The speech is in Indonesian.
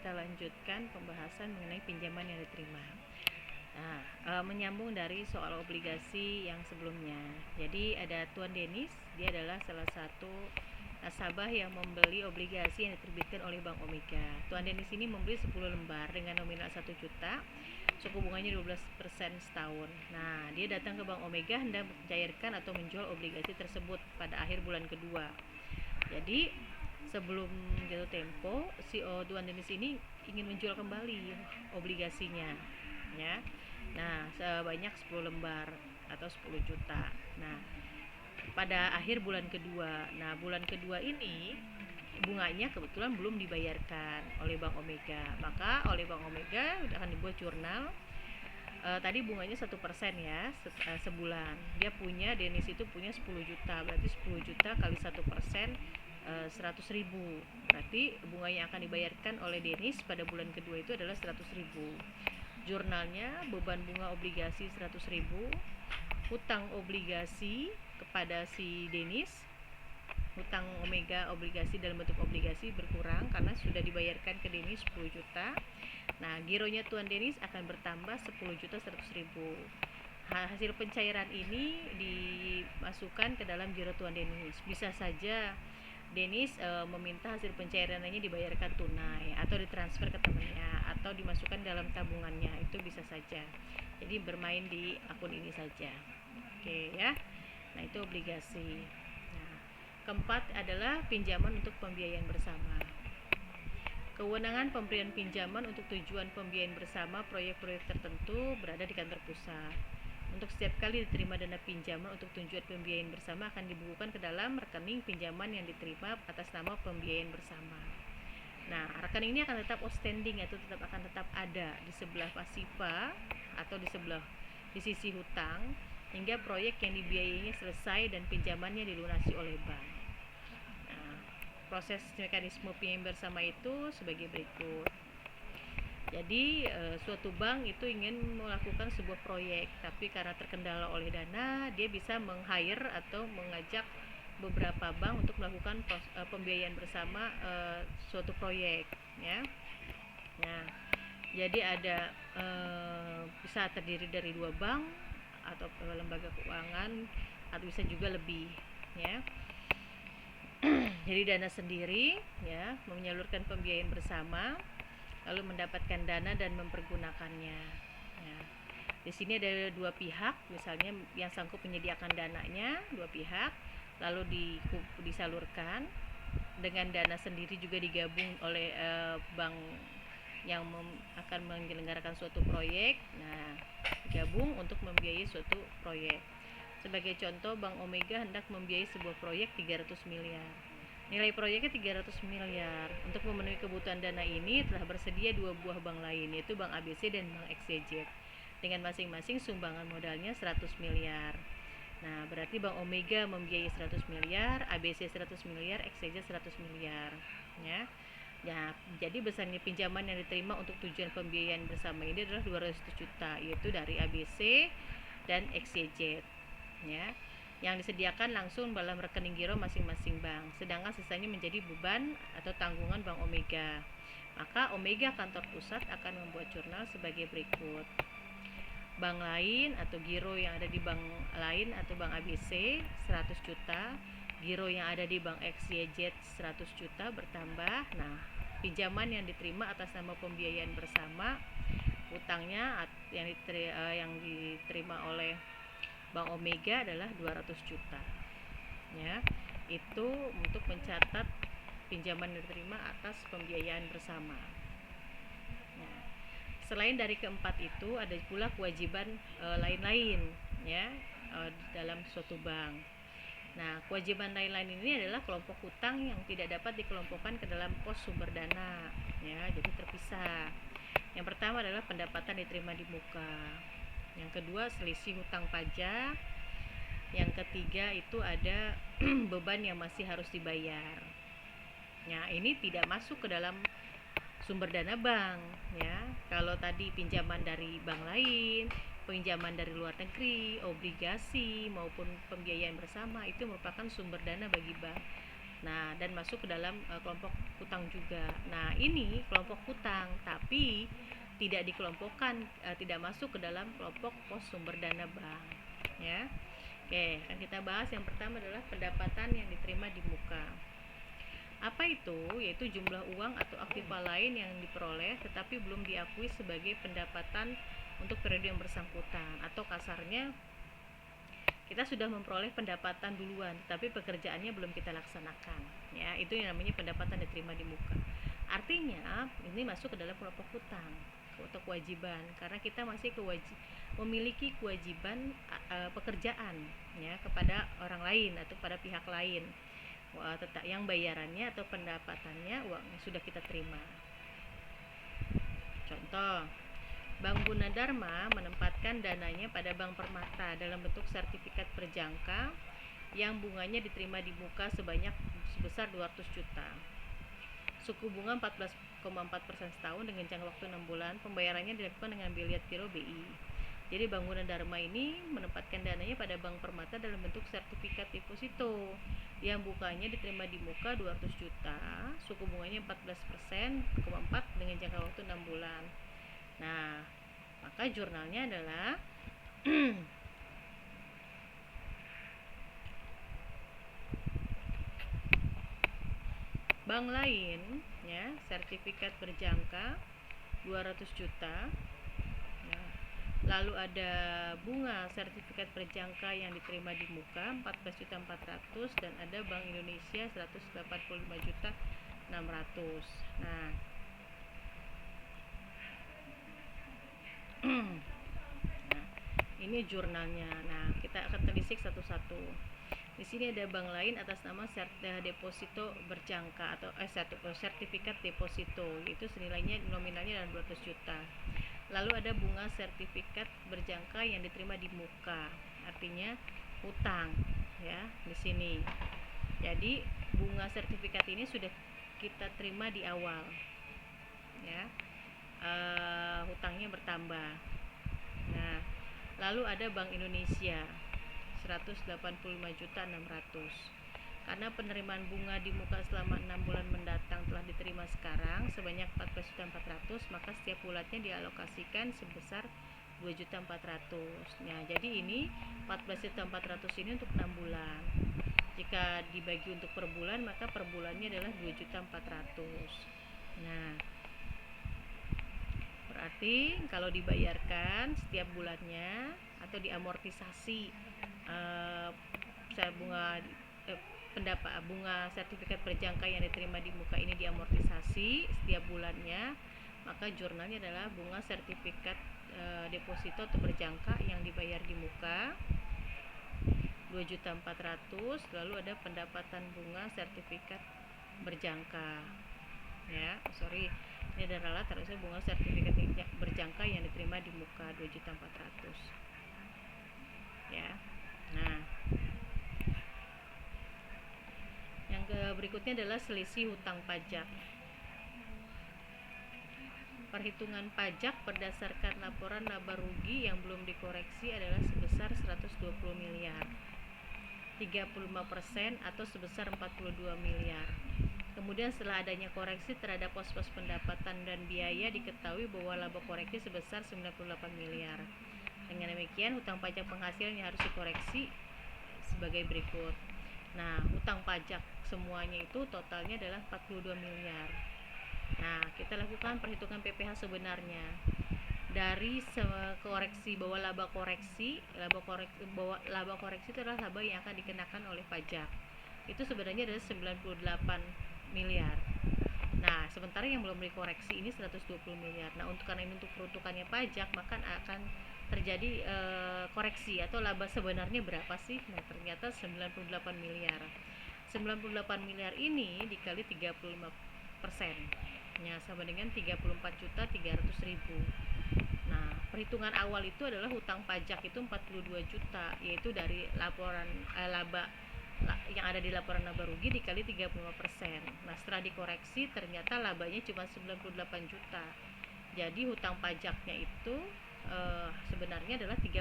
kita lanjutkan pembahasan mengenai pinjaman yang diterima. Nah, menyambung dari soal obligasi yang sebelumnya. Jadi ada Tuan Denis, dia adalah salah satu nasabah yang membeli obligasi yang diterbitkan oleh Bank Omega. Tuan Denis ini membeli 10 lembar dengan nominal 1 juta, suku bunganya 12% setahun. Nah, dia datang ke Bank Omega hendak mencairkan atau menjual obligasi tersebut pada akhir bulan kedua. Jadi sebelum jatuh tempo, si Tuan Denis ini ingin menjual kembali obligasinya, ya. Nah, sebanyak 10 lembar atau 10 juta. Nah, pada akhir bulan kedua. Nah, bulan kedua ini bunganya kebetulan belum dibayarkan oleh Bank Omega. Maka oleh Bank Omega akan dibuat jurnal. Tadi bunganya 1% ya, sebulan. Dia punya, Denis itu punya 10 juta. Berarti 10 juta kali 1%, 100.000. Berarti bunga yang akan dibayarkan oleh Denis pada bulan kedua itu adalah 100.000. Jurnalnya beban bunga obligasi 100.000, hutang obligasi kepada si Denis, hutang Omega obligasi dalam bentuk obligasi berkurang karena sudah dibayarkan ke Denis 10 juta. Nah, gironya Tuan Denis akan bertambah 10 juta 100.000. Hasil pencairan ini dimasukkan ke dalam giro Tuan Denis. Bisa saja Denis meminta hasil pencairannya dibayarkan tunai atau ditransfer ke temannya atau dimasukkan dalam tabungannya, itu bisa saja. Jadi bermain di akun ini saja. Oke ya. Nah, itu obligasi. Nah, keempat adalah pinjaman untuk pembiayaan bersama. Kewenangan pemberian pinjaman untuk tujuan pembiayaan bersama proyek-proyek tertentu berada di kantor pusat. Untuk setiap kali diterima dana pinjaman untuk tujuan pembiayaan bersama akan dibukukan ke dalam rekening pinjaman yang diterima atas nama pembiayaan bersama. Nah, rekening ini akan tetap outstanding, yaitu akan tetap ada di sebelah pasifa atau di sisi hutang hingga proyek yang dibiayainya selesai dan pinjamannya dilunasi oleh bank. Nah, proses mekanisme pinjaman bersama itu sebagai berikut. Jadi suatu bank itu ingin melakukan sebuah proyek, tapi karena terkendala oleh dana, dia bisa meng-hire atau mengajak beberapa bank untuk melakukan pembiayaan bersama suatu proyek, ya. Nah, jadi ada bisa terdiri dari 2 bank atau lembaga keuangan atau bisa juga lebih, ya. Jadi dana sendiri, ya, menyalurkan pembiayaan bersama, lalu mendapatkan dana dan mempergunakannya. Ya. Di sini ada 2 pihak, misalnya yang sanggup menyediakan dananya 2 pihak, lalu disalurkan dengan dana sendiri juga digabung oleh bank yang akan menyelenggarakan suatu proyek. Nah, digabung untuk membiayai suatu proyek. Sebagai contoh, Bank Omega hendak membiayai sebuah proyek 300 miliar. Nilai proyeknya 300 miliar. Untuk memenuhi kebutuhan dana ini telah bersedia 2 buah bank lain, yaitu Bank ABC dan Bank XYZ, dengan masing-masing sumbangan modalnya 100 miliar. Nah, berarti Bank Omega membiayai 100 miliar, ABC 100 miliar, XYZ 100 miliar, ya. Ya, jadi besarnya pinjaman yang diterima untuk tujuan pembiayaan bersama ini adalah 200 juta, yaitu dari ABC dan XYZ, ya, yang disediakan langsung dalam rekening giro masing-masing bank, sedangkan sisanya menjadi beban atau tanggungan Bank Omega. Maka Omega kantor pusat akan membuat jurnal sebagai berikut. Bank lain atau giro yang ada di bank lain atau Bank ABC 100 juta, giro yang ada di Bank XYZ 100 juta bertambah. Nah, pinjaman yang diterima atas nama pembiayaan bersama, utangnya yang diterima oleh Bank Omega adalah 200 juta. Ya, itu untuk mencatat pinjaman yang diterima atas pembiayaan bersama. Nah, selain dari keempat itu ada pula kewajiban lain-lain, ya, dalam suatu bank. Nah, kewajiban lain-lain ini adalah kelompok hutang yang tidak dapat dikelompokkan ke dalam pos sumber dana, ya, jadi terpisah. Yang pertama adalah pendapatan diterima di muka. Yang kedua selisih hutang pajak. Yang ketiga itu ada beban yang masih harus dibayar. Nah, ini tidak masuk ke dalam sumber dana bank, ya. Kalau tadi pinjaman dari bank lain, pinjaman dari luar negeri, obligasi maupun pembiayaan bersama itu merupakan sumber dana bagi bank. Nah, dan masuk ke dalam kelompok hutang juga. Nah, ini kelompok hutang tapi tidak dikelompokkan, tidak masuk ke dalam kelompok pos sumber dana bank, ya. Oke, akan kita bahas yang pertama adalah pendapatan yang diterima di muka. Apa itu? Yaitu jumlah uang atau aktiva lain yang diperoleh tetapi belum diakui sebagai pendapatan untuk periode yang bersangkutan, atau kasarnya kita sudah memperoleh pendapatan duluan tapi pekerjaannya belum kita laksanakan, ya. Itu yang namanya pendapatan diterima di muka. Artinya ini masuk ke dalam kelompok hutang atau kewajiban, karena kita masih memiliki kewajiban pekerjaan, ya, kepada orang lain atau pada pihak lain, yang bayarannya atau pendapatannya uang yang sudah kita terima. Contoh, Bank Gunadarma menempatkan dananya pada Bank Permata dalam bentuk sertifikat berjangka yang bunganya diterima di muka sebesar 200 juta. Suku bunga 14,4% setahun dengan jangka waktu 6 bulan. Pembayarannya dilakukan dengan bi liat giro BI. Jadi Bank Gunadarma ini menempatkan dananya pada Bank Permata dalam bentuk sertifikat deposito yang bukanya diterima di muka 200 juta, suku bunganya 14,4% dengan jangka waktu 6 bulan. Nah, maka jurnalnya adalah bank lain, ya, sertifikat berjangka 200 juta. Nah, lalu ada bunga sertifikat berjangka yang diterima di muka 14.400.000 dan ada Bank Indonesia 185.600.000. Nah, ini jurnalnya. Nah, kita akan telisik satu-satu. Di sini ada bank lain atas nama deposito berjangka atau sertifikat deposito, itu senilainya nominalnya adalah 200 juta. Lalu ada bunga sertifikat berjangka yang diterima di muka, artinya hutang, ya, di sini. Jadi bunga sertifikat ini sudah kita terima di awal, ya. Hutangnya bertambah. Nah, lalu ada Bank Indonesia 185.600.000. Karena penerimaan bunga di muka selama 6 bulan mendatang telah diterima sekarang sebanyak 14.400.000, maka setiap bulannya dialokasikan sebesar 2.400.000. Nah, jadi ini 14.400.000 ini untuk 6 bulan. Jika dibagi untuk per bulan, maka per bulannya adalah 2.400.000. Nah, berarti kalau dibayarkan setiap bulannya atau diamortisasi bunga sertifikat berjangka yang diterima di muka ini diamortisasi setiap bulannya, maka jurnalnya adalah bunga sertifikat deposito atau berjangka yang dibayar di muka 2.400.000, lalu ada pendapatan bunga sertifikat berjangka, ya. Ini adalah terusnya bunga sertifikat berjangka yang diterima di muka 2.400.000, ya. Nah, yang berikutnya adalah selisih hutang pajak. Perhitungan pajak berdasarkan laporan laba rugi yang belum dikoreksi adalah sebesar 120 miliar, 35% atau sebesar 42 miliar. Kemudian setelah adanya koreksi terhadap pos-pos pendapatan dan biaya, diketahui bahwa laba koreksi sebesar 98 miliar. Dengan demikian, hutang pajak penghasilan yang harus dikoreksi sebagai berikut. Nah, hutang pajak semuanya itu totalnya adalah 42 miliar. Nah, kita lakukan perhitungan PPh sebenarnya. Dari koreksi bahwa laba koreksi itu adalah laba yang akan dikenakan oleh pajak. Itu sebenarnya adalah 98 miliar. Nah, sementara yang belum dikoreksi ini 120 miliar. Nah, karena ini untuk peruntukannya pajak, maka akan terjadi koreksi atau laba sebenarnya berapa sih? Nah, ternyata 98 miliar. 98 miliar ini dikali 35%, ya, sama dengan 34.300.000. Nah, perhitungan awal itu adalah hutang pajak itu 42 juta, yaitu dari laporan laba yang ada di laporan laba rugi dikali 35%. Nah, setelah dikoreksi ternyata labanya cuma 98 juta. Jadi hutang pajaknya itu sebenarnya adalah 34